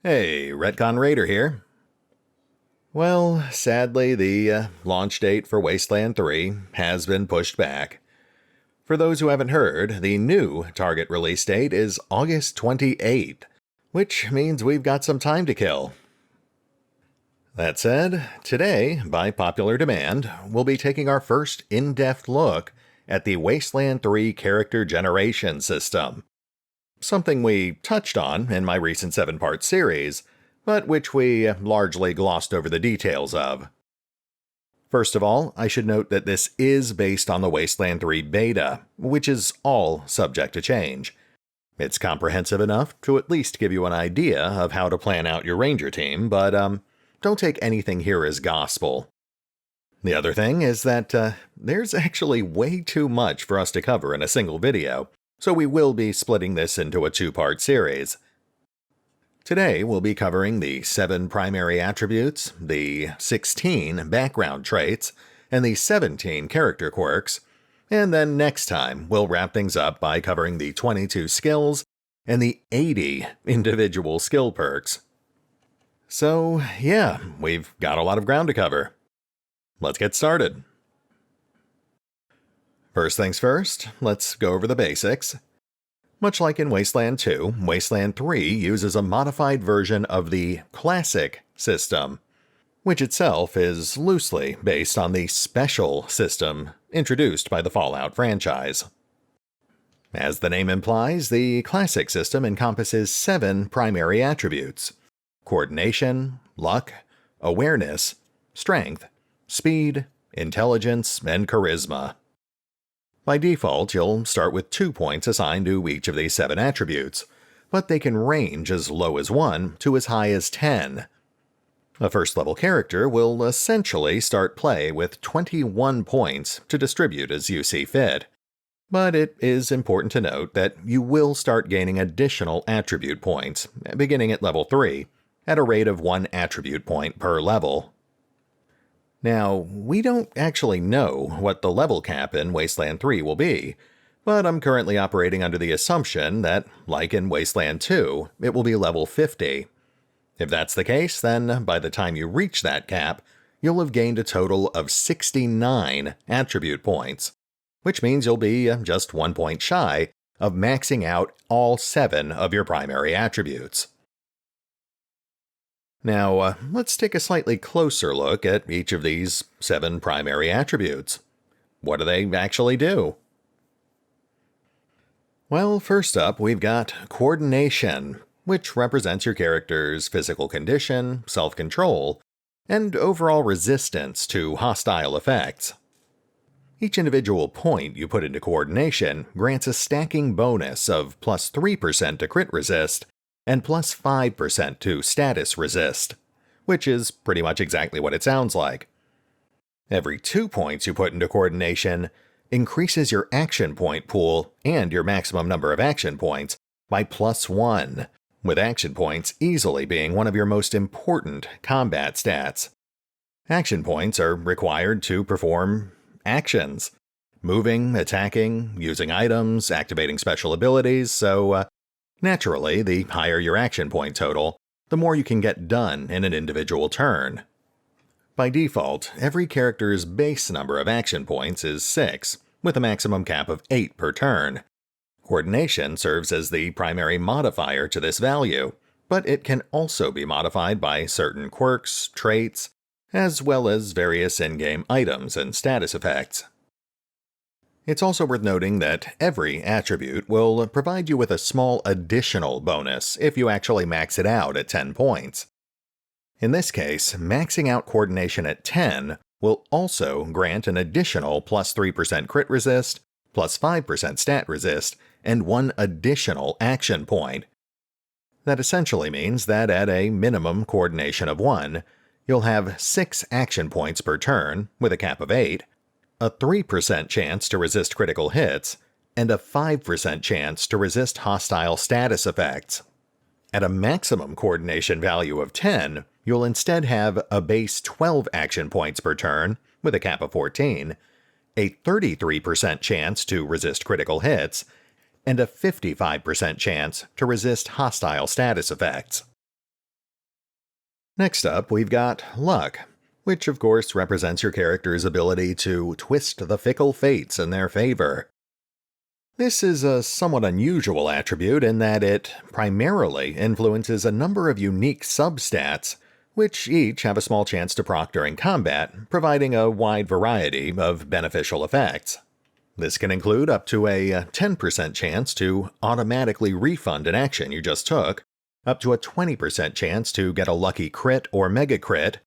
Hey, RetconRaider here. Well, sadly, the launch date for Wasteland 3 has been pushed back. For those who haven't heard, the new target release date is August 28th, which means we've got some time to kill. That said, today, by popular demand, we'll be taking our first in-depth look at the Wasteland 3 character generation system. Something we touched on in my recent 7-part series, but which we largely glossed over the details of. First of all, I should note that this is based on the Wasteland 3 beta, which is all subject to change. It's comprehensive enough to at least give you an idea of how to plan out your ranger team, but don't take anything here as gospel. The other thing is that there's actually way too much for us to cover in a single video, so we will be splitting this into a 2-part series. Today we'll be covering the 7 primary attributes, the 16 background traits, and the 17 character quirks, and then next time we'll wrap things up by covering the 22 skills and the 80 individual skill perks. So yeah, we've got a lot of ground to cover. Let's get started. First things first, let's go over the basics. Much like in Wasteland 2, Wasteland 3 uses a modified version of the Classic system, which itself is loosely based on the Special system introduced by the Fallout franchise. As the name implies, the Classic system encompasses 7 primary attributes: coordination, luck, awareness, strength, speed, intelligence, and charisma. By default, you'll start with 2 points assigned to each of these 7 attributes, but they can range as low as 1 to as high as 10. A first-level character will essentially start play with 21 points to distribute as you see fit, but it is important to note that you will start gaining additional attribute points, beginning at level 3, at a rate of 1 attribute point per level. Now, we don't actually know what the level cap in Wasteland 3 will be, but I'm currently operating under the assumption that, like in Wasteland 2, it will be level 50. If that's the case, then by the time you reach that cap, you'll have gained a total of 69 attribute points, which means you'll be just 1 point shy of maxing out all 7 of your primary attributes. Now, let's take a slightly closer look at each of these 7 primary attributes. What do they actually do? Well, first up, we've got coordination, which represents your character's physical condition, self-control, and overall resistance to hostile effects. Each individual point you put into coordination grants a stacking bonus of plus 3% to crit resist, and plus 5% to status resist, which is pretty much exactly what it sounds like. Every 2 points you put into coordination increases your action point pool and your maximum number of action points by plus 1, with action points easily being one of your most important combat stats. Action points are required to perform actions: moving, attacking, using items, activating special abilities, so naturally, the higher your action point total, the more you can get done in an individual turn. By default, every character's base number of action points is 6, with a maximum cap of 8 per turn. Coordination serves as the primary modifier to this value, but it can also be modified by certain quirks, traits, as well as various in-game items and status effects. It's also worth noting that every attribute will provide you with a small additional bonus if you actually max it out at 10 points. In this case, maxing out coordination at 10 will also grant an additional plus 3% crit resist, plus 5% stat resist, and 1 additional action point. That essentially means that at a minimum coordination of 1, you'll have 6 action points per turn, with a cap of 8, a 3% chance to resist critical hits, and a 5% chance to resist hostile status effects. At a maximum coordination value of 10, you'll instead have a base 12 action points per turn, with a cap of 14, a 33% chance to resist critical hits, and a 55% chance to resist hostile status effects. Next up, we've got Luck, which of course represents your character's ability to twist the fickle fates in their favor. This is a somewhat unusual attribute in that it primarily influences a number of unique substats, which each have a small chance to proc during combat, providing a wide variety of beneficial effects. This can include up to a 10% chance to automatically refund an action you just took, up to a 20% chance to get a lucky crit or mega crit,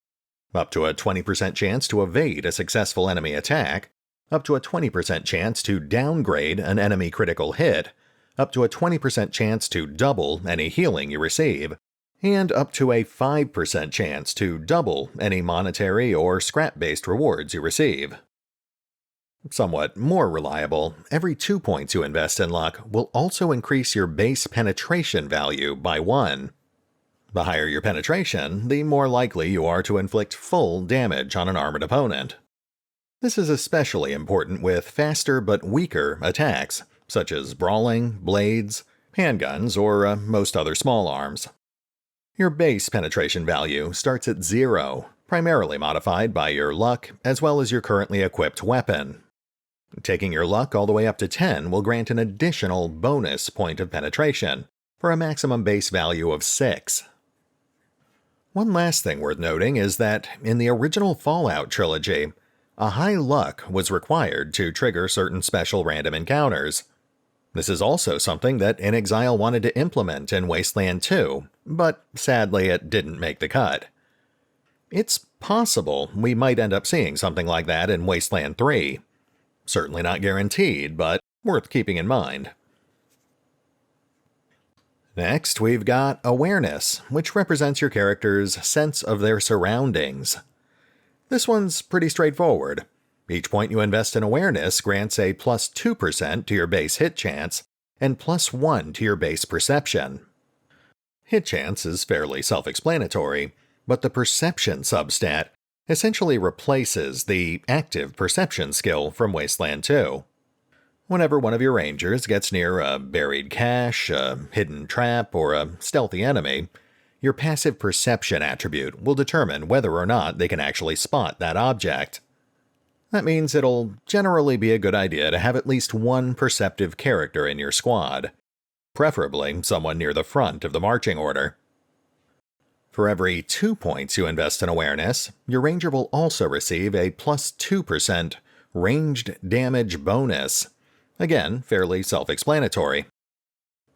up to a 20% chance to evade a successful enemy attack, up to a 20% chance to downgrade an enemy critical hit, up to a 20% chance to double any healing you receive, and up to a 5% chance to double any monetary or scrap-based rewards you receive. Somewhat more reliable, every 2 points you invest in luck will also increase your base penetration value by 1. The higher your penetration, the more likely you are to inflict full damage on an armored opponent. This is especially important with faster but weaker attacks, such as brawling, blades, handguns, or most other small arms. Your base penetration value starts at 0, primarily modified by your luck as well as your currently equipped weapon. Taking your luck all the way up to 10 will grant an additional bonus point of penetration, for a maximum base value of 6. One last thing worth noting is that in the original Fallout trilogy, a high luck was required to trigger certain special random encounters. This is also something that inXile wanted to implement in Wasteland 2, but sadly it didn't make the cut. It's possible we might end up seeing something like that in Wasteland 3. Certainly not guaranteed, but worth keeping in mind. Next, we've got Awareness, which represents your character's sense of their surroundings. This one's pretty straightforward. Each point you invest in Awareness grants a plus 2% to your base hit chance, and plus 1 to your base perception. Hit chance is fairly self-explanatory, but the perception substat essentially replaces the active perception skill from Wasteland 2. Whenever one of your rangers gets near a buried cache, a hidden trap, or a stealthy enemy, your passive perception attribute will determine whether or not they can actually spot that object. That means it'll generally be a good idea to have at least one perceptive character in your squad, preferably someone near the front of the marching order. For every 2 points you invest in Awareness, your ranger will also receive a plus 2% ranged damage bonus. Again, fairly self-explanatory.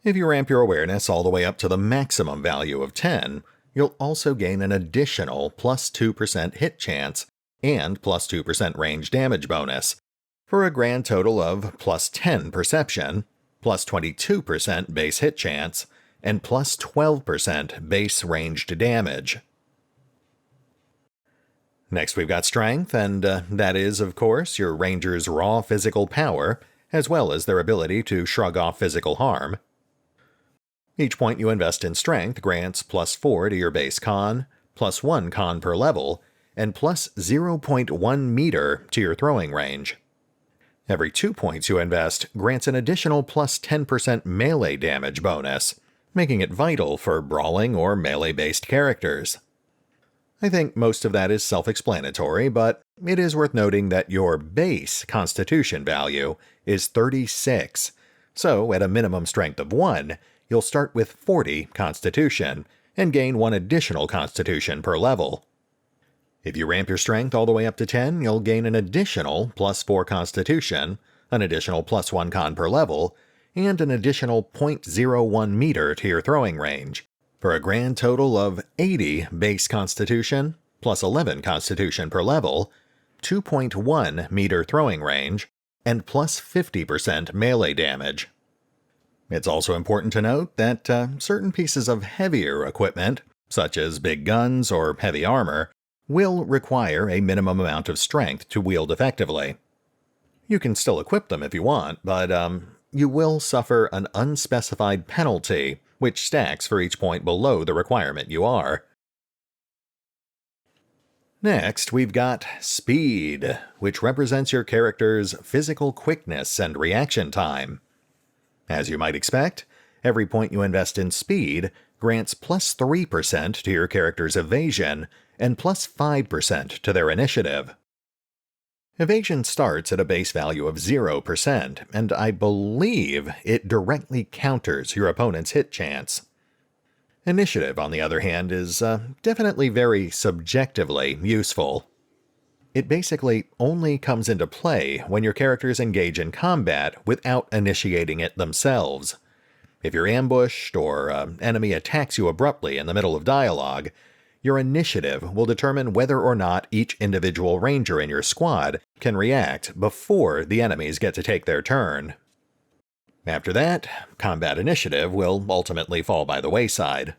If you ramp your Awareness all the way up to the maximum value of 10, you'll also gain an additional plus 2% hit chance and plus 2% range damage bonus, for a grand total of plus 10 perception, plus 22% base hit chance, and plus 12% base ranged damage. Next we've got Strength, and that is, of course, your ranger's raw physical power, as well as their ability to shrug off physical harm. Each point you invest in Strength grants plus 4 to your base con, plus 1 con per level, and plus 0.1 meter to your throwing range. Every 2 points you invest grants an additional plus 10% melee damage bonus, making it vital for brawling or melee-based characters. I think most of that is self-explanatory, but it is worth noting that your base Constitution value is 36, so at a minimum strength of 1, you'll start with 40 Constitution, and gain 1 additional Constitution per level. If you ramp your Strength all the way up to 10, you'll gain an additional plus 4 Constitution, an additional plus 1 con per level, and an additional 0.01 meter to your throwing range, for a grand total of 80 base Constitution, plus 11 Constitution per level, 2.1 meter throwing range, and plus 50% melee damage. It's also important to note that certain pieces of heavier equipment, such as big guns or heavy armor, will require a minimum amount of strength to wield effectively. You can still equip them if you want, but you will suffer an unspecified penalty, which stacks for each point below the requirement you are. Next, we've got Speed, which represents your character's physical quickness and reaction time. As you might expect, every point you invest in Speed grants plus 3% to your character's evasion and plus 5% to their initiative. Evasion starts at a base value of 0%, and I believe it directly counters your opponent's hit chance. Initiative, on the other hand, is definitely very subjectively useful. It basically only comes into play when your characters engage in combat without initiating it themselves. If you're ambushed or an enemy attacks you abruptly in the middle of dialogue, your initiative will determine whether or not each individual ranger in your squad can react before the enemies get to take their turn. After that, combat initiative will ultimately fall by the wayside.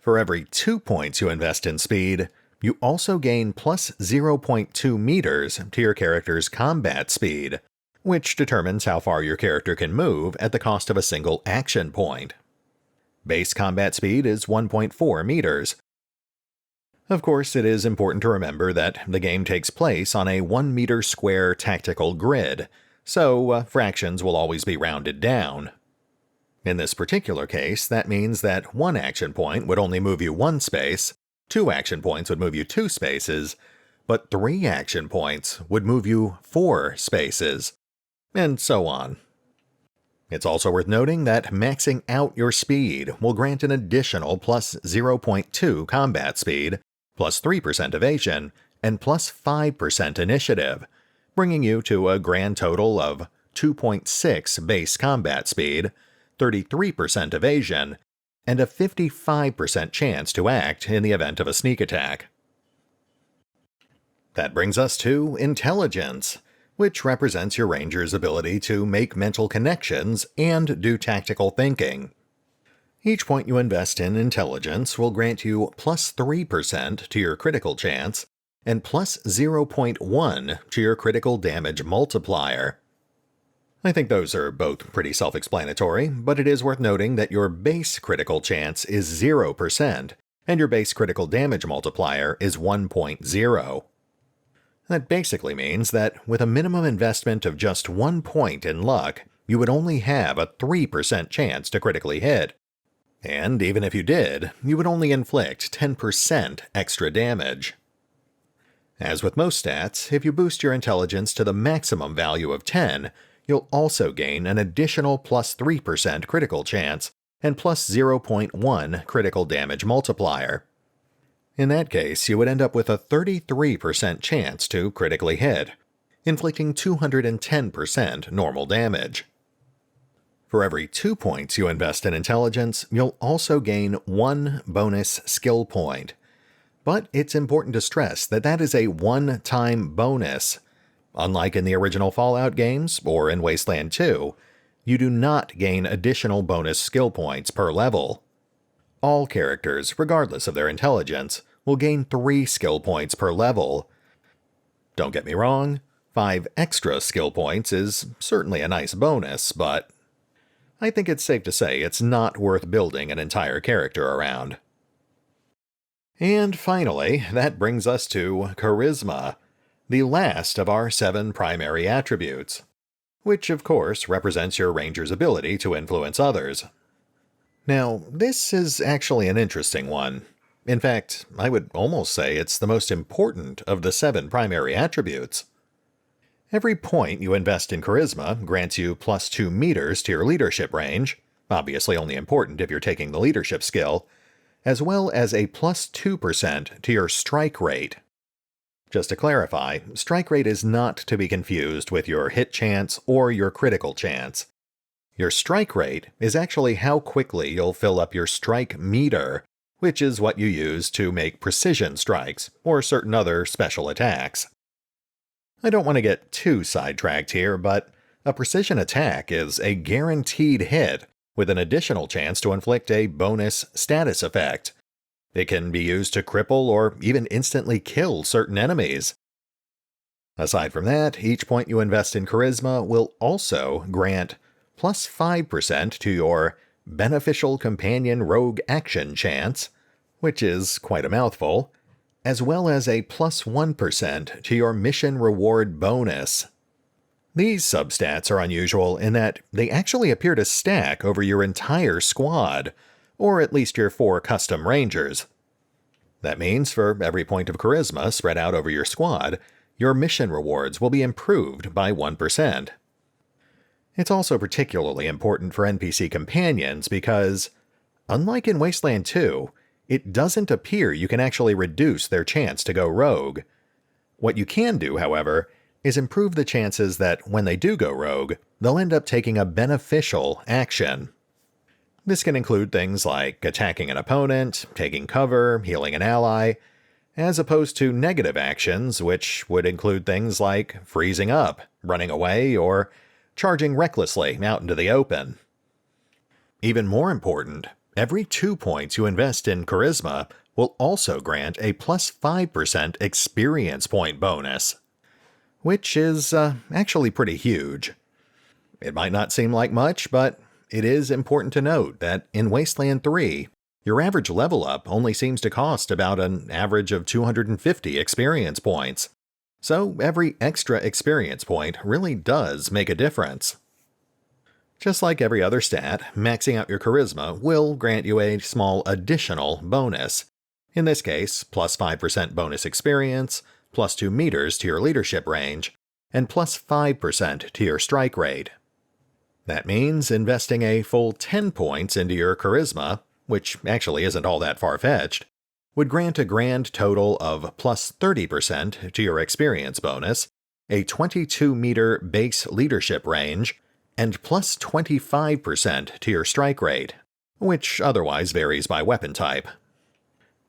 For every 2 points you invest in speed, you also gain plus 0.2 meters to your character's combat speed, which determines how far your character can move at the cost of a single action point. Base combat speed is 1.4 meters. Of course, it is important to remember that the game takes place on a 1 meter square tactical grid, so fractions will always be rounded down. In this particular case, that means that 1 action point would only move you 1 space, 2 action points would move you 2 spaces, but 3 action points would move you 4 spaces, and so on. It's also worth noting that maxing out your speed will grant an additional plus 0.2 combat speed, plus 3% evasion, and plus 5% initiative, bringing you to a grand total of 2.6 base combat speed, 33% evasion, and a 55% chance to act in the event of a sneak attack. That brings us to intelligence, which represents your ranger's ability to make mental connections and do tactical thinking. Each point you invest in intelligence will grant you plus 3% to your critical chance and plus 0.1 to your critical damage multiplier. I think those are both pretty self-explanatory, but it is worth noting that your base critical chance is 0%, and your base critical damage multiplier is 1.0. That basically means that with a minimum investment of just 1 point in luck, you would only have a 3% chance to critically hit. And even if you did, you would only inflict 10% extra damage. As with most stats, if you boost your intelligence to the maximum value of 10, you'll also gain an additional plus 3% critical chance and plus 0.1 critical damage multiplier. In that case, you would end up with a 33% chance to critically hit, inflicting 210% normal damage. For every 2 points you invest in intelligence, you'll also gain 1 bonus skill point. But it's important to stress that that is a one-time bonus. Unlike in the original Fallout games, or in Wasteland 2, you do not gain additional bonus skill points per level. All characters, regardless of their intelligence, will gain 3 skill points per level. Don't get me wrong, 5 extra skill points is certainly a nice bonus, but I think it's safe to say it's not worth building an entire character around. And finally, that brings us to Charisma, the last of our 7 primary attributes, which of course represents your ranger's ability to influence others. Now, this is actually an interesting one. In fact, I would almost say it's the most important of the 7 primary attributes. Every point you invest in Charisma grants you plus 2 meters to your leadership range, obviously only important if you're taking the leadership skill, as well as a plus 2% to your strike rate. Just to clarify, strike rate is not to be confused with your hit chance or your critical chance. Your strike rate is actually how quickly you'll fill up your strike meter, which is what you use to make precision strikes or certain other special attacks. I don't want to get too sidetracked here, but a precision attack is a guaranteed hit with an additional chance to inflict a bonus status effect. It can be used to cripple or even instantly kill certain enemies. Aside from that, each point you invest in Charisma will also grant plus 5% to your Beneficial Companion Rogue Action chance, which is quite a mouthful, as well as a plus 1% to your Mission Reward bonus. These substats are unusual in that they actually appear to stack over your entire squad, or at least your 4 custom rangers. That means for every point of charisma spread out over your squad, your mission rewards will be improved by 1%. It's also particularly important for NPC companions because, unlike in Wasteland 2, it doesn't appear you can actually reduce their chance to go rogue. What you can do, however, is improve the chances that when they do go rogue, they'll end up taking a beneficial action. This can include things like attacking an opponent, taking cover, healing an ally, as opposed to negative actions, which would include things like freezing up, running away, or charging recklessly out into the open. Even more important, every 2 points you invest in charisma will also grant a plus 5% experience point bonus, which is actually pretty huge. It might not seem like much, but it is important to note that in Wasteland 3, your average level up only seems to cost about an average of 250 experience points. So every extra experience point really does make a difference. Just like every other stat, maxing out your charisma will grant you a small additional bonus. In this case, plus 5% bonus experience, plus 2 meters to your leadership range, and plus 5% to your strike rate. That means investing a full 10 points into your charisma, which actually isn't all that far-fetched, would grant a grand total of plus 30% to your experience bonus, a 22-meter base leadership range, and plus 25% to your strike rate, which otherwise varies by weapon type.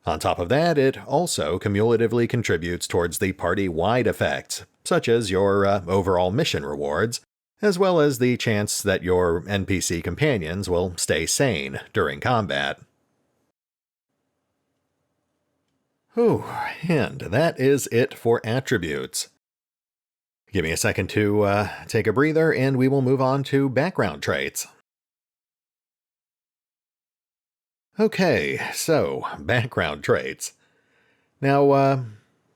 On top of that, it also cumulatively contributes towards the party-wide effects, such as your overall mission rewards, as well as the chance that your NPC companions will stay sane during combat. Whew, and that is it for attributes. Give me a second to take a breather, and we will move on to background traits. Okay, so background traits. Now,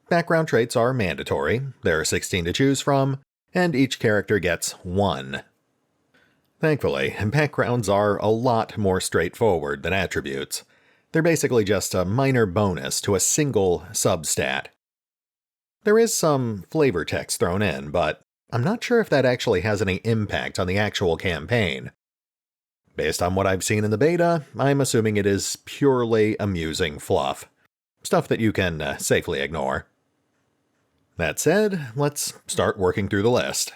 background traits are mandatory. There are 16 to choose from, and each character gets 1. Thankfully, backgrounds are a lot more straightforward than attributes. They're basically just a minor bonus to a single substat. There is some flavor text thrown in, but I'm not sure if that actually has any impact on the actual campaign. Based on what I've seen in the beta, I'm assuming it is purely amusing fluff. Stuff that you can safely ignore. That said, let's start working through the list.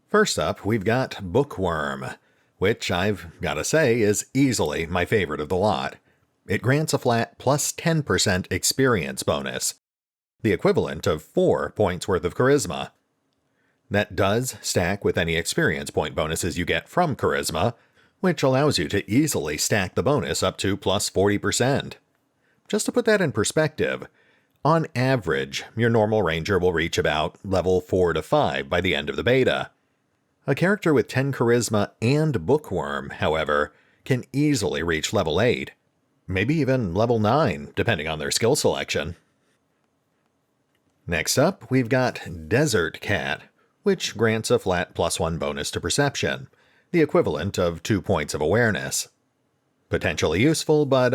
First up, we've got Bookworm, which I've gotta say is easily my favorite of the lot. It grants a flat plus 10% experience bonus, the equivalent of 4 points worth of charisma. That does stack with any experience point bonuses you get from charisma, which allows you to easily stack the bonus up to plus 40%. Just to put that in perspective, on average, your normal ranger will reach about level 4 to 5 by the end of the beta. A character with 10 charisma and Bookworm, however, can easily reach level 8, maybe even level 9, depending on their skill selection. Next up, we've got Desert Cat, which grants a flat plus 1 bonus to perception, the equivalent of 2 points of awareness. Potentially useful, but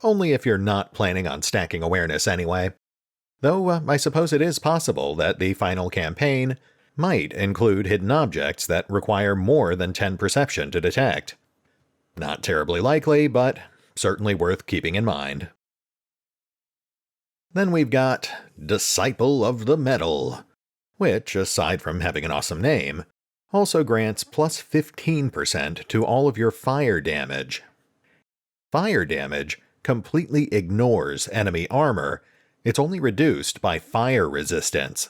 only if you're not planning on stacking awareness anyway. Though I suppose it is possible that the final campaign might include hidden objects that require more than 10 perception to detect. Not terribly likely, but certainly worth keeping in mind. Then we've got Disciple of the Metal, which, aside from having an awesome name, also grants plus 15% to all of your fire damage. Fire damage completely ignores enemy armor. It's only reduced by fire resistance.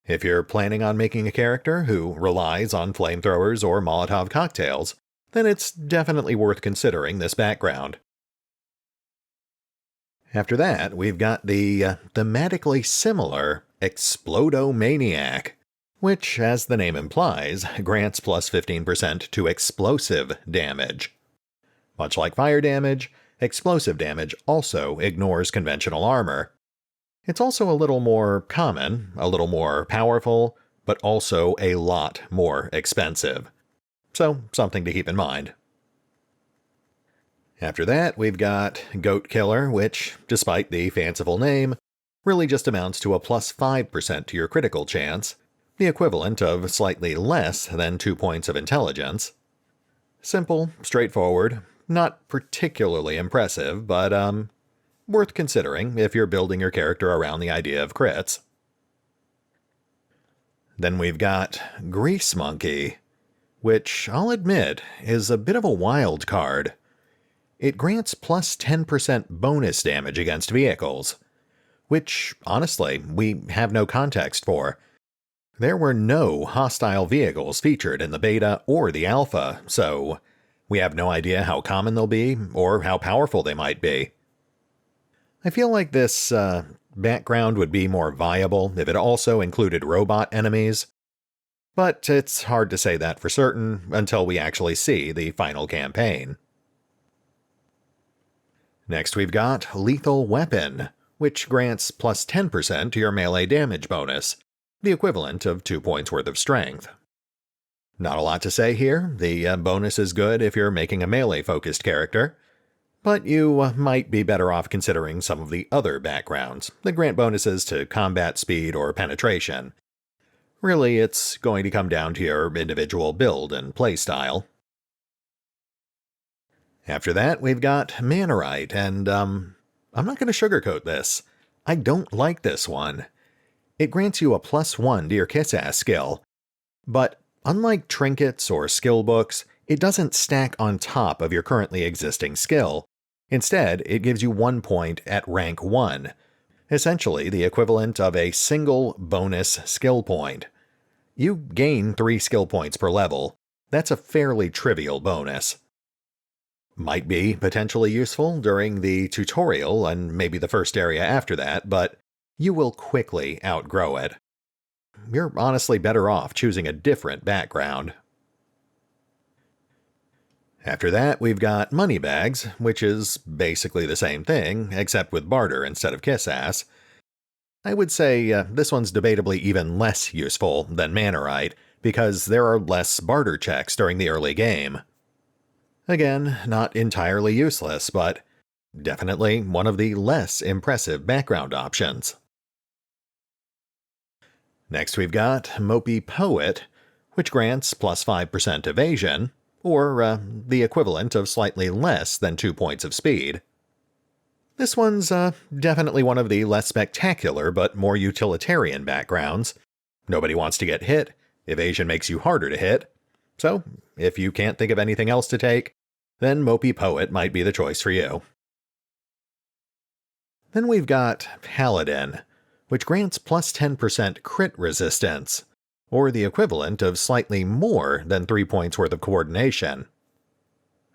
If you're planning on making a character who relies on flamethrowers or Molotov cocktails, then it's definitely worth considering this background. After that, we've got the thematically similar Explodomaniac, which, as the name implies, grants plus 15% to explosive damage. Much like fire damage, explosive damage also ignores conventional armor. It's also a little more common, a little more powerful, but also a lot more expensive. So, something to keep in mind. After that, we've got Goat Killer, which, despite the fanciful name, really just amounts to a plus 5% to your critical chance, the equivalent of slightly less than 2 points of intelligence. Simple, straightforward, not particularly impressive, but worth considering if you're building your character around the idea of crits. Then we've got Grease Monkey, which I'll admit is a bit of a wild card. It grants plus 10% bonus damage against vehicles, which, honestly, we have no context for. There were no hostile vehicles featured in the beta or the alpha, so we have no idea how common they'll be or how powerful they might be. I feel like this background would be more viable if it also included robot enemies, but it's hard to say that for certain until we actually see the final campaign. Next we've got Lethal Weapon, which grants plus 10% to your melee damage bonus, the equivalent of 2 points worth of strength. Not a lot to say here, the bonus is good if you're making a melee-focused character, but you might be better off considering some of the other backgrounds that grant bonuses to combat speed or penetration. Really, it's going to come down to your individual build and playstyle. After that, we've got Mannerite, and I'm not going to sugarcoat this. I don't like this one. It grants you a plus 1 to your kiss-ass skill, but unlike trinkets or skill books, it doesn't stack on top of your currently existing skill. Instead, it gives you 1 point at rank 1, essentially the equivalent of a single bonus skill point. You gain 3 skill points per level. That's a fairly trivial bonus. Might be potentially useful during the tutorial and maybe the first area after that, but you will quickly outgrow it. You're honestly better off choosing a different background. After that, we've got Moneybags, which is basically the same thing, except with barter instead of kiss-ass. I would say this one's debatably even less useful than Mannerite, because there are less barter checks during the early game. Again, not entirely useless, but definitely one of the less impressive background options. Next we've got Mopey Poet, which grants plus 5% evasion, or the equivalent of slightly less than 2 points of speed. This one's definitely one of the less spectacular but more utilitarian backgrounds. Nobody wants to get hit, evasion makes you harder to hit, so if you can't think of anything else to take, then Mopey Poet might be the choice for you. Then we've got Paladin, which grants plus 10% crit resistance, or the equivalent of slightly more than 3 points worth of coordination.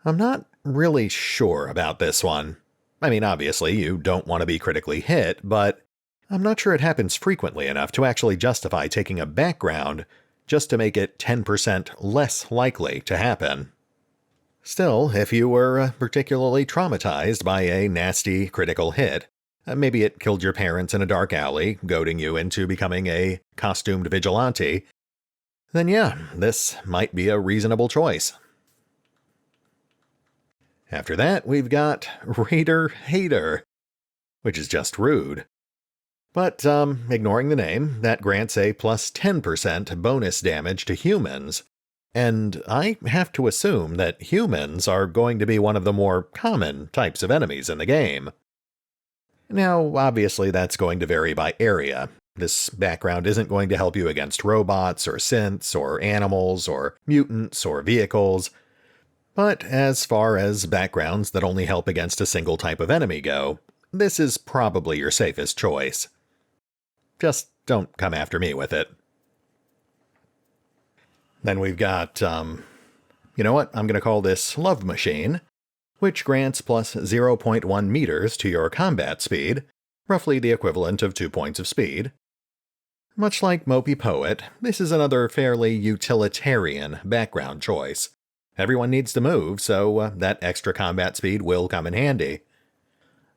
I'm not really sure about this one. I mean, obviously, you don't want to be critically hit, but I'm not sure it happens frequently enough to actually justify taking a background just to make it 10% less likely to happen. Still, if you were particularly traumatized by a nasty critical hit, maybe it killed your parents in a dark alley, goading you into becoming a costumed vigilante, then yeah, this might be a reasonable choice. After that, we've got Raider Hater, which is just rude. But, ignoring the name, that grants a plus 10% bonus damage to humans, and I have to assume that humans are going to be one of the more common types of enemies in the game. Now, obviously that's going to vary by area. This background isn't going to help you against robots, or synths, or animals, or mutants, or vehicles, but as far as backgrounds that only help against a single type of enemy go, this is probably your safest choice. Just don't come after me with it. Then we've got, you know what, I'm going to call this Love Machine, which grants plus 0.1 meters to your combat speed, roughly the equivalent of 2 points of speed. Much like Mopey Poet, this is another fairly utilitarian background choice. Everyone needs to move, so that extra combat speed will come in handy.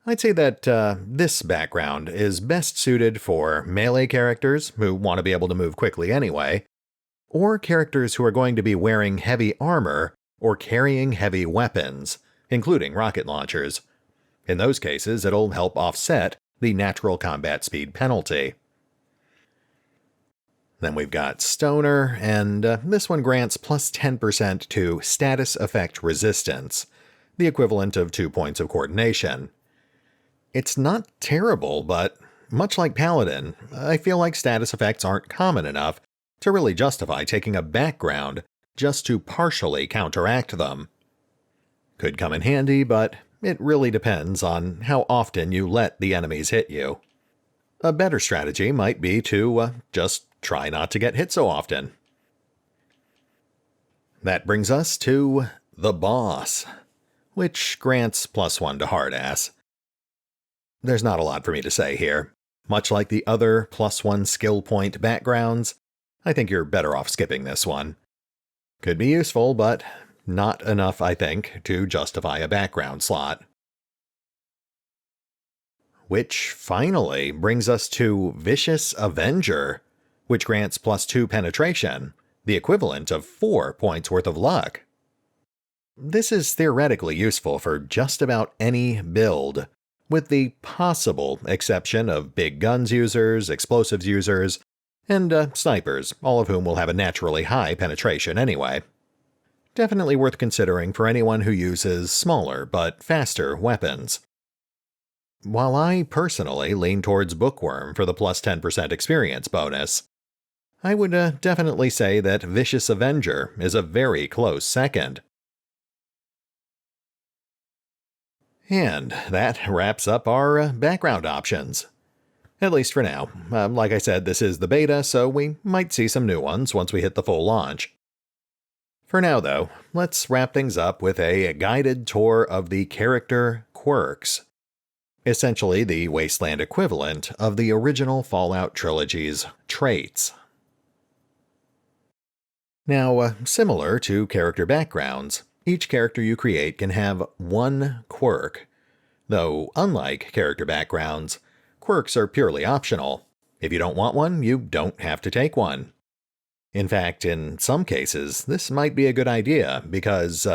I'd say that this background is best suited for melee characters who want to be able to move quickly anyway, or characters who are going to be wearing heavy armor or carrying heavy weapons, including rocket launchers. In those cases, it'll help offset the natural combat speed penalty. Then we've got Stoner, and this one grants plus 10% to status effect resistance, the equivalent of 2 points of coordination. It's not terrible, but much like Paladin, I feel like status effects aren't common enough to really justify taking a background just to partially counteract them. Could come in handy, but it really depends on how often you let the enemies hit you. A better strategy might be to just try not to get hit so often. That brings us to the boss, which grants +1 to Hardass. There's not a lot for me to say here. Much like the other +1 skill point backgrounds, I think you're better off skipping this one. Could be useful, but not enough, I think, to justify a background slot. Which finally brings us to Vicious Avenger, which grants +2 penetration, the equivalent of 4 points worth of luck. This is theoretically useful for just about any build, with the possible exception of big guns users, explosives users, and snipers, all of whom will have a naturally high penetration anyway. Definitely worth considering for anyone who uses smaller but faster weapons. While I personally lean towards Bookworm for the plus 10% experience bonus, I would definitely say that Vicious Avenger is a very close second. And that wraps up our background options. At least for now. Like I said, this is the beta, so we might see some new ones once we hit the full launch. For now, though, let's wrap things up with a guided tour of the character Quirks. Essentially the Wasteland equivalent of the original Fallout trilogy's traits. Now, similar to character backgrounds, each character you create can have one quirk. Though, unlike character backgrounds, quirks are purely optional. If you don't want one, you don't have to take one. In fact, in some cases, this might be a good idea because,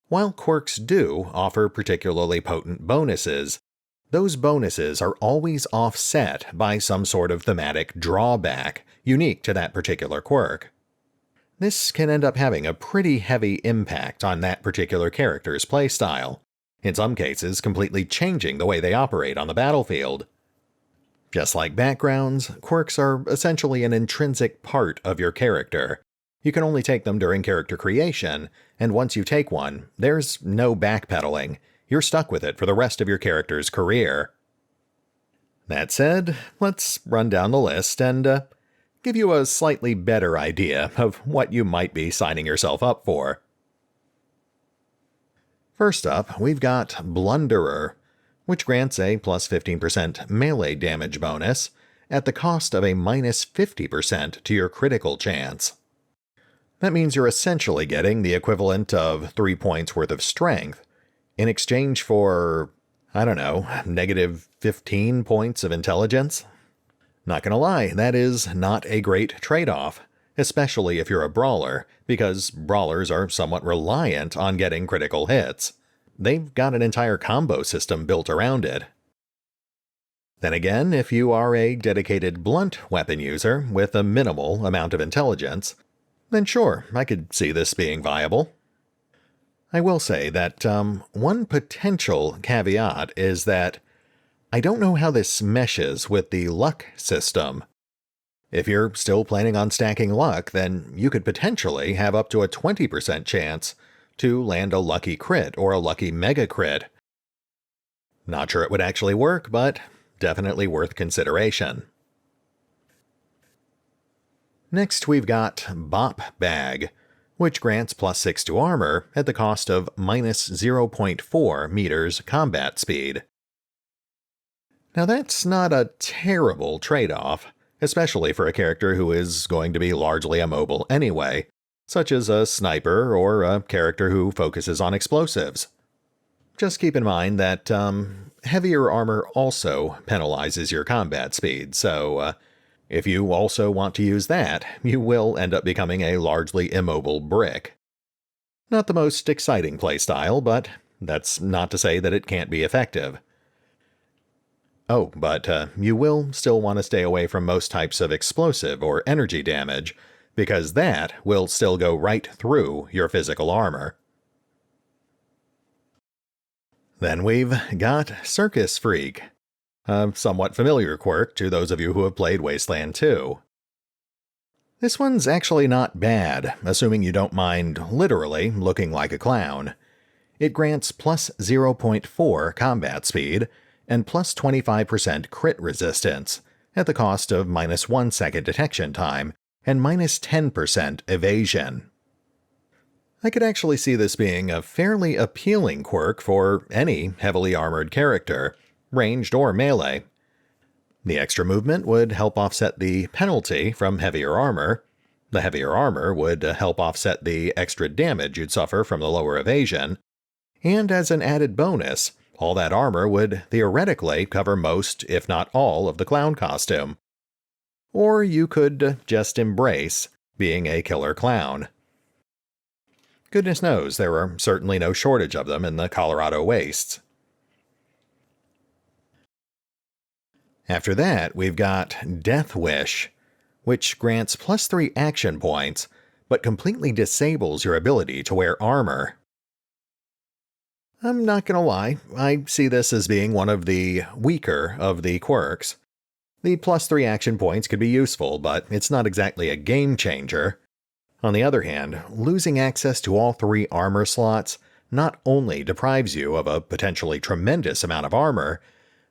while quirks do offer particularly potent bonuses, those bonuses are always offset by some sort of thematic drawback unique to that particular quirk. This can end up having a pretty heavy impact on that particular character's playstyle, in some cases completely changing the way they operate on the battlefield. Just like backgrounds, quirks are essentially an intrinsic part of your character. You can only take them during character creation, and once you take one, there's no backpedaling. You're stuck with it for the rest of your character's career. That said, let's run down the list and give you a slightly better idea of what you might be signing yourself up for. First up, we've got Blunderer, which grants a plus 15% melee damage bonus at the cost of a minus 50% to your critical chance. That means you're essentially getting the equivalent of 3 points worth of strength in exchange for, negative 15 points of intelligence. Not gonna lie, that is not a great trade-off, especially if you're a brawler, because brawlers are somewhat reliant on getting critical hits. They've got an entire combo system built around it. Then again, if you are a dedicated blunt weapon user with a minimal amount of intelligence, then sure, I could see this being viable. I will say that one potential caveat is that I don't know how this meshes with the luck system. If you're still planning on stacking luck, then you could potentially have up to a 20% chance to land a lucky crit or a lucky mega crit. Not sure it would actually work, but definitely worth consideration. Next we've got Bop Bag, which grants plus 6 to armor at the cost of minus 0.4 meters combat speed. Now that's not a terrible trade-off, especially for a character who is going to be largely immobile anyway, such as a sniper or a character who focuses on explosives. Just keep in mind that heavier armor also penalizes your combat speed, so if you also want to use that, you will end up becoming a largely immobile brick. Not the most exciting playstyle, but That's not to say that it can't be effective. Oh, but you will still want to stay away from most types of explosive or energy damage, because that will still go right through your physical armor. Then we've got Circus Freak, a somewhat familiar quirk to those of you who have played Wasteland 2. This one's actually not bad, assuming you don't mind literally looking like a clown. It grants plus 0.4 combat speed and plus 25% crit resistance, at the cost of minus 1 second detection time and minus 10% evasion. I could actually see this being a fairly appealing quirk for any heavily armored character, ranged or melee. The extra movement would help offset the penalty from heavier armor. The heavier armor would help offset the extra damage you'd suffer from the lower evasion. And as an added bonus, all that armor would theoretically cover most, if not all, of the clown costume. Or you could just embrace being a killer clown. Goodness knows there are certainly no shortage of them in the Colorado wastes. After that, we've got Death Wish, which grants plus 3 action points, but completely disables your ability to wear armor. I'm not gonna lie, I see this as being one of the weaker of the quirks. The plus 3 action points could be useful, but it's not exactly a game changer. On the other hand, losing access to all 3 armor slots not only deprives you of a potentially tremendous amount of armor,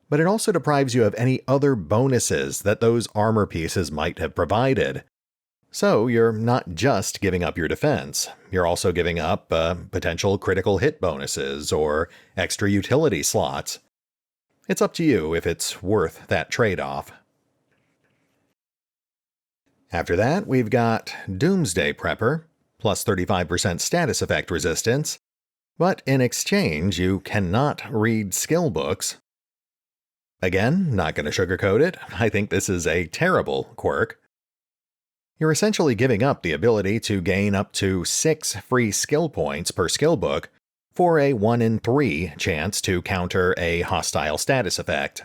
but it also deprives you of any other bonuses that those armor pieces might have provided. So you're not just giving up your defense, you're also giving up potential critical hit bonuses or extra utility slots. It's up to you if it's worth that trade-off. After that, we've got Doomsday Prepper, plus 35% status effect resistance, but in exchange you cannot read skill books. Again, not going to sugarcoat it, I think this is a terrible quirk. You're essentially giving up the ability to gain up to 6 free skill points per skill book for a 1 in 3 chance to counter a hostile status effect.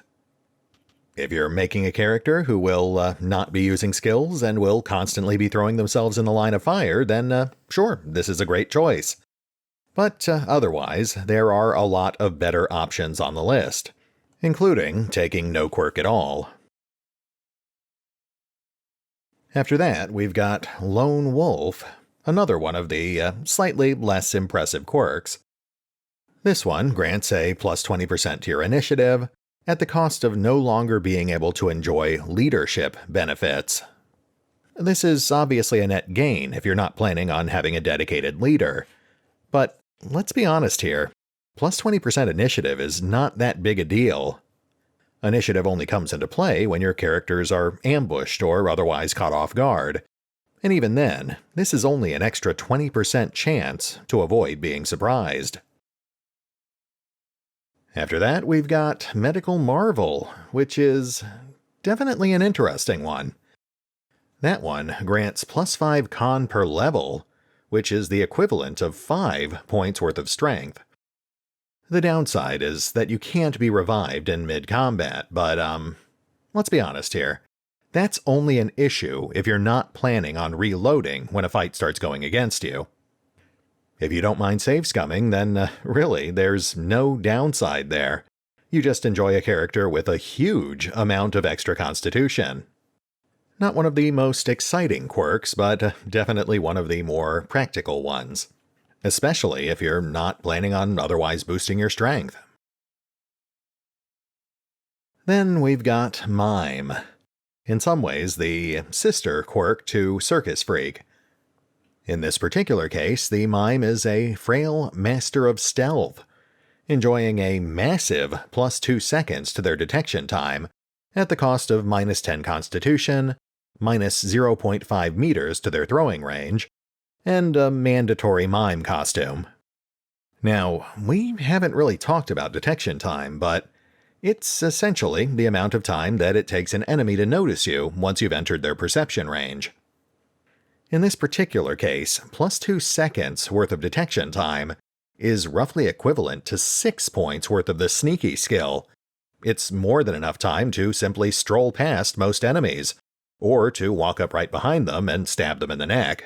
If you're making a character who will not be using skills and will constantly be throwing themselves in the line of fire, then sure, this is a great choice. But otherwise, there are a lot of better options on the list, including taking no quirk at all. After that, we've got Lone Wolf, another one of the slightly less impressive quirks. This one grants a plus 20% to your initiative, at the cost of no longer being able to enjoy leadership benefits. This is obviously a net gain if you're not planning on having a dedicated leader. But let's be honest here, plus 20% initiative is not that big a deal. Initiative only comes into play when your characters are ambushed or otherwise caught off guard. And even then, this is only an extra 20% chance to avoid being surprised. After that, we've got Medical Marvel, which is definitely an interesting one. That one grants plus 5 con per level, which is the equivalent of 5 points worth of strength. The downside is that you can't be revived in mid-combat, but let's be honest here. That's only an issue if you're not planning on reloading when a fight starts going against you. If you don't mind save scumming, then really, there's no downside there. You just enjoy a character with a huge amount of extra constitution. Not one of the most exciting quirks, but definitely one of the more practical ones. Especially if you're not planning on otherwise boosting your strength. Then we've got Mime. In some ways, the sister quirk to Circus Freak. In this particular case, the Mime is a frail master of stealth, enjoying a massive plus 2 seconds to their detection time, at the cost of minus 10 constitution, minus 0.5 meters to their throwing range, and a mandatory mime costume. Now, we haven't really talked about detection time, but it's essentially the amount of time that it takes an enemy to notice you once you've entered their perception range. In this particular case, plus 2 seconds worth of detection time is roughly equivalent to 6 points worth of the sneaky skill. It's more than enough time to simply stroll past most enemies, or to walk up right behind them and stab them in the neck.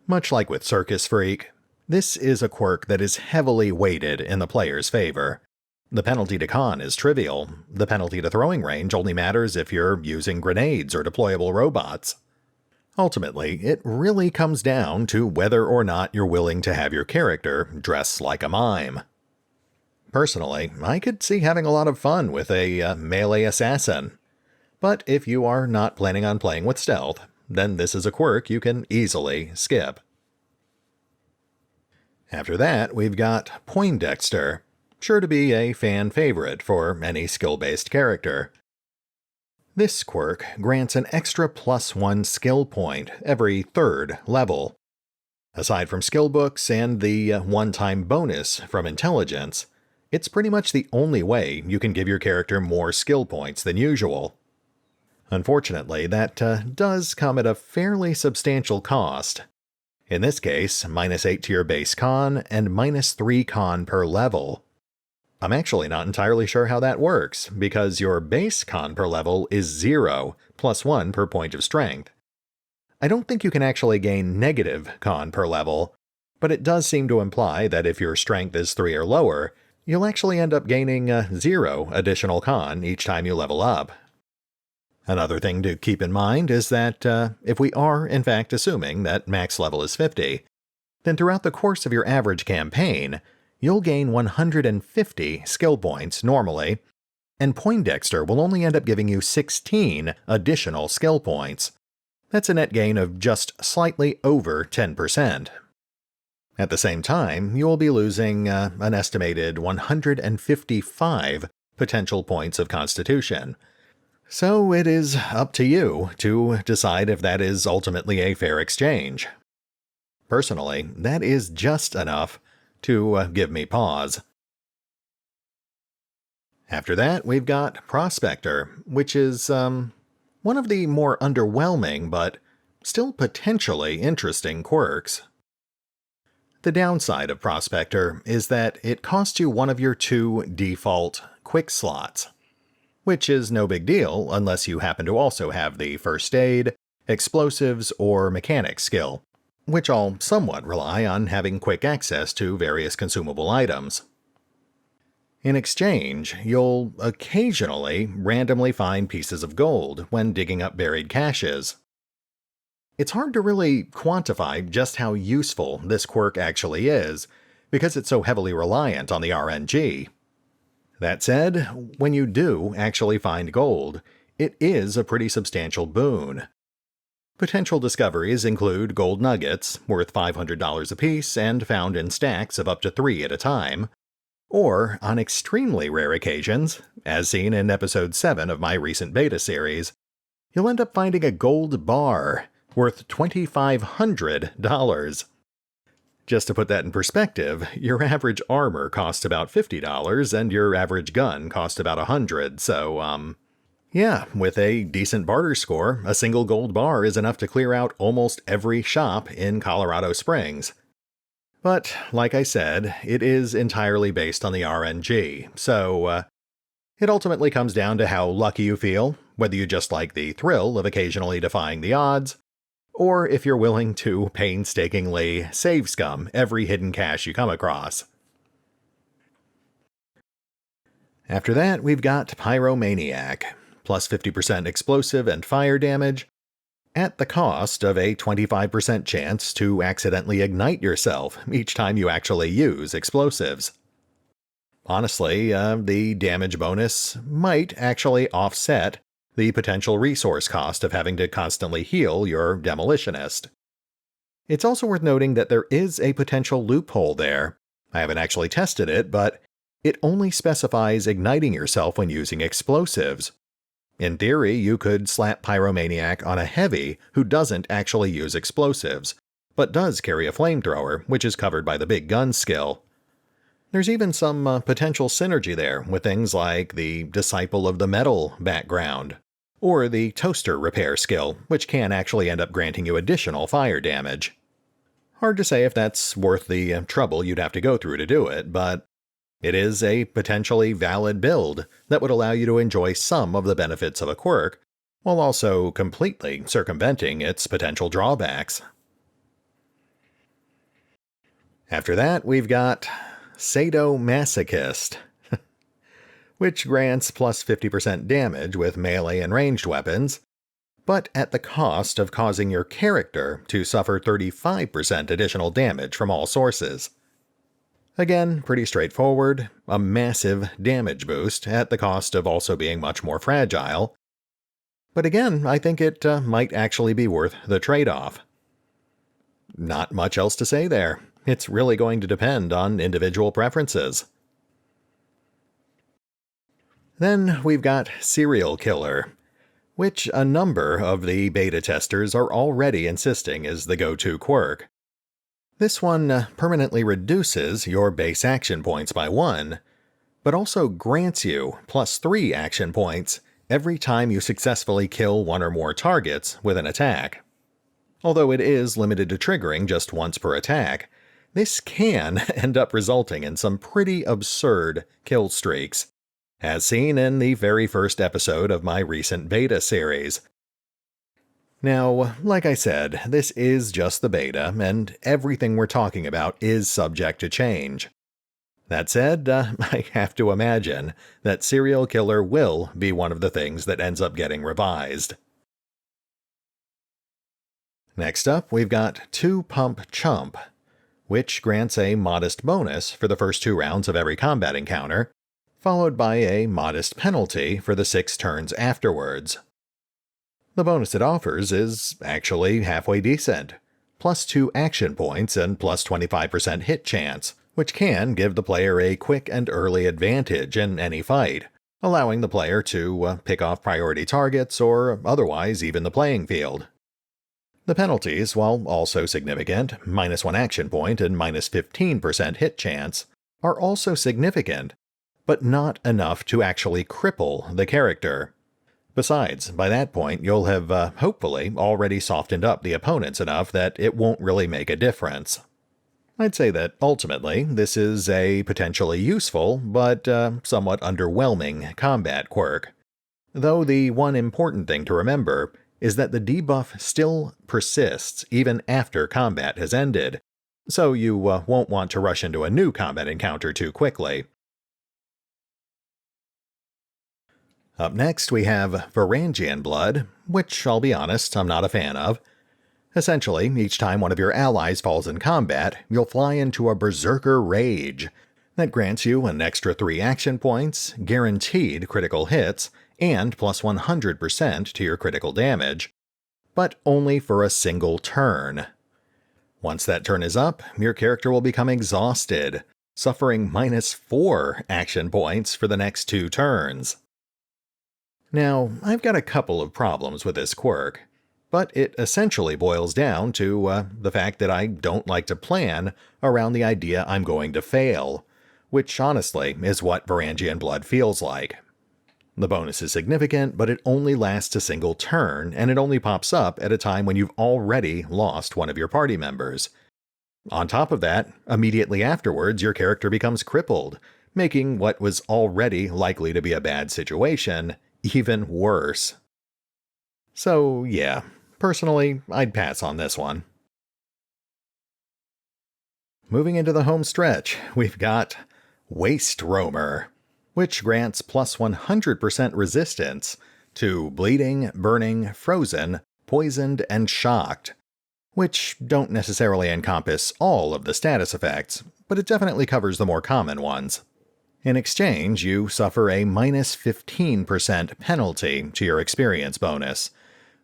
Much like with Circus Freak, this is a quirk that is heavily weighted in the player's favor. The penalty to con is trivial. The penalty to throwing range only matters if you're using grenades or deployable robots. Ultimately, it really comes down to whether or not you're willing to have your character dress like a mime. Personally, I could see having a lot of fun with a melee assassin. But if you are not planning on playing with stealth, then this is a quirk you can easily skip. After that, we've got Poindexter, sure to be a fan favorite for any skill-based character. This quirk grants an extra +1 skill point every 3rd level. Aside from skill books and the one-time bonus from intelligence, it's pretty much the only way you can give your character more skill points than usual. Unfortunately, that does come at a fairly substantial cost. In this case, -8 to your base con and -3 con per level. I'm actually not entirely sure how that works, because your base con per level is 0, +1 per point of strength. I don't think you can actually gain negative con per level, but it does seem to imply that if your strength is 3 or lower, you'll actually end up gaining 0 additional con each time you level up. Another thing to keep in mind is that if we are in fact assuming that max level is 50, then throughout the course of your average campaign, you'll gain 150 skill points normally, and Poindexter will only end up giving you 16 additional skill points. That's a net gain of just slightly over 10%. At the same time, you'll be losing an estimated 155 potential points of Constitution. So it is up to you to decide if that is ultimately a fair exchange. Personally, that is just enough to give me pause. After that, we've got Prospector, which is one of the more underwhelming but still potentially interesting quirks. The downside of Prospector is that it costs you one of your 2 default quick slots, which is no big deal unless you happen to also have the First Aid, Explosives, or Mechanics skill, which all somewhat rely on having quick access to various consumable items. In exchange, you'll occasionally randomly find pieces of gold when digging up buried caches. It's hard to really quantify just how useful this quirk actually is, because it's so heavily reliant on the RNG. That said, when you do actually find gold, it is a pretty substantial boon. Potential discoveries include gold nuggets, worth $500 apiece and found in stacks of up to 3 at a time, or, on extremely rare occasions, as seen in Episode 7 of my recent beta series, you'll end up finding a gold bar, worth $2,500. Just to put that in perspective, your average armor costs about $50 and your average gun costs about $100, so, yeah, with a decent barter score, a single gold bar is enough to clear out almost every shop in Colorado Springs. But, like I said, it is entirely based on the RNG, so, it ultimately comes down to how lucky you feel, whether you just like the thrill of occasionally defying the odds, or if you're willing to painstakingly save scum every hidden cache you come across. After that, we've got Pyromaniac, plus 50% explosive and fire damage, at the cost of a 25% chance to accidentally ignite yourself each time you actually use explosives. Honestly, the damage bonus might actually offset the potential resource cost of having to constantly heal your demolitionist. It's also worth noting that there is a potential loophole there. I haven't actually tested it, but it only specifies igniting yourself when using explosives. In theory, you could slap Pyromaniac on a heavy who doesn't actually use explosives, but does carry a flamethrower, which is covered by the big gun skill. There's even some potential synergy there with things like the Disciple of the Metal background, or the Toaster repair skill, which can actually end up granting you additional fire damage. Hard to say if that's worth the trouble you'd have to go through to do it, but it is a potentially valid build that would allow you to enjoy some of the benefits of a quirk, while also completely circumventing its potential drawbacks. After that, we've got Sadomasochist, which grants plus 50% damage with melee and ranged weapons, but at the cost of causing your character to suffer 35% additional damage from all sources. Again, pretty straightforward, a massive damage boost at the cost of also being much more fragile. But again, I think it might actually be worth the trade-off. Not much else to say there. It's really going to depend on individual preferences. Then we've got Serial Killer, which a number of the beta testers are already insisting is the go-to quirk. This one permanently reduces your base action points by 1, but also grants you plus 3 action points every time you successfully kill one or more targets with an attack. Although it is limited to triggering just once per attack, this can end up resulting in some pretty absurd kill streaks, as seen in the very first episode of my recent beta series. Now, like I said, this is just the beta, and everything we're talking about is subject to change. That said, I have to imagine that Serial Killer will be one of the things that ends up getting revised. Next up, we've got 2 Pump Chump, which grants a modest bonus for the first 2 rounds of every combat encounter, followed by a modest penalty for the 6 turns afterwards. The bonus it offers is actually halfway decent, plus 2 action points and plus 25% hit chance, which can give the player a quick and early advantage in any fight, allowing the player to pick off priority targets or otherwise even the playing field. The penalties, while also significant, minus 1 action point and minus 15% hit chance, are also significant, but not enough to actually cripple the character. Besides, by that point you'll have hopefully already softened up the opponents enough that it won't really make a difference. I'd say that ultimately this is a potentially useful, but somewhat underwhelming combat quirk. Though the one important thing to remember is that the debuff still persists even after combat has ended, so you won't want to rush into a new combat encounter too quickly. Up next we have Varangian Blood, which, I'll be honest, I'm not a fan of. Essentially, each time one of your allies falls in combat, you'll fly into a Berserker Rage. That grants you an extra 3 action points, guaranteed critical hits, and plus 100% to your critical damage, but only for a single turn. Once that turn is up, your character will become exhausted, suffering minus 4 action points for the next 2 turns. Now, I've got a couple of problems with this quirk, but it essentially boils down to the fact that I don't like to plan around the idea I'm going to fail, which honestly is what Varangian Blood feels like. The bonus is significant, but it only lasts a single turn, and it only pops up at a time when you've already lost one of your party members. On top of that, immediately afterwards your character becomes crippled, making what was already likely to be a bad situation even worse. So yeah, personally, I'd pass on this one. Moving into the home stretch, we've got Waste Roamer, which grants plus 100% resistance to bleeding, burning, frozen, poisoned, and shocked, which don't necessarily encompass all of the status effects, but it definitely covers the more common ones. In exchange, you suffer a minus 15% penalty to your experience bonus,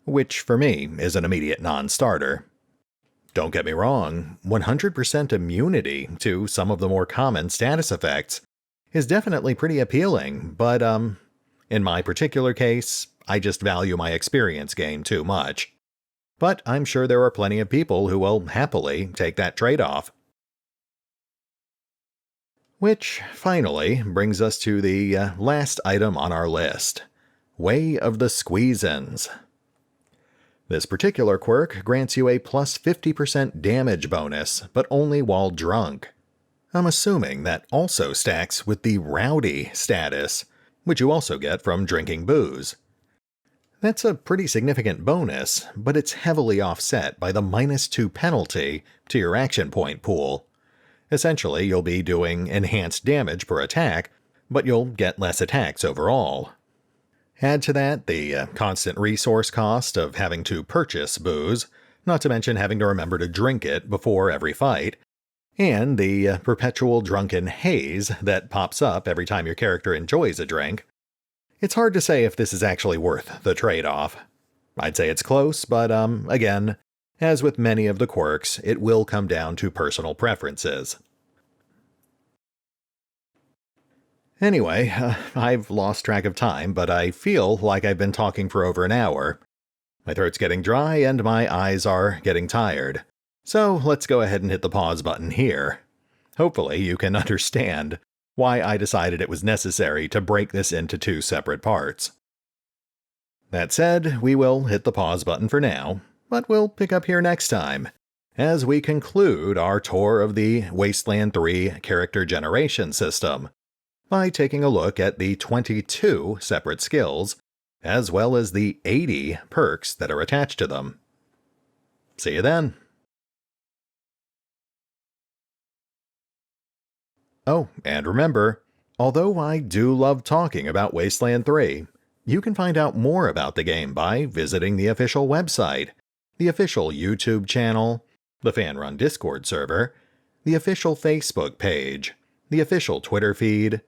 which for me is an immediate non-starter. Don't get me wrong, 100% immunity to some of the more common status effects is definitely pretty appealing, but in my particular case, I just value my experience gain too much. But I'm sure there are plenty of people who will happily take that trade-off. Which, finally, brings us to the last item on our list, Way of the Squeezins. This particular quirk grants you a plus 50% damage bonus, but only while drunk. I'm assuming that also stacks with the rowdy status, which you also get from drinking booze. That's a pretty significant bonus, but it's heavily offset by the -2 penalty to your action point pool. Essentially, you'll be doing enhanced damage per attack, but you'll get less attacks overall. Add to that the constant resource cost of having to purchase booze, not to mention having to remember to drink it before every fight, and the perpetual drunken haze that pops up every time your character enjoys a drink. It's hard to say if this is actually worth the trade-off. I'd say it's close, but again, as with many of the quirks, it will come down to personal preferences. Anyway, I've lost track of time, but I feel like I've been talking for over an hour. My throat's getting dry and my eyes are getting tired. So let's go ahead and hit the pause button here. Hopefully you can understand why I decided it was necessary to break this into 2 separate parts. That said, we will hit the pause button for now, but we'll pick up here next time, as we conclude our tour of the Wasteland 3 character generation system, by taking a look at the 22 separate skills, as well as the 80 perks that are attached to them. See you then! Oh, and remember, although I do love talking about Wasteland 3, you can find out more about the game by visiting the official website, the official YouTube channel, the fan-run Discord server, the official Facebook page, the official Twitter feed,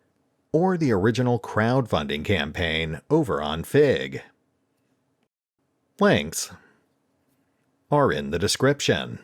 or the original crowdfunding campaign over on Fig. Links are in the description.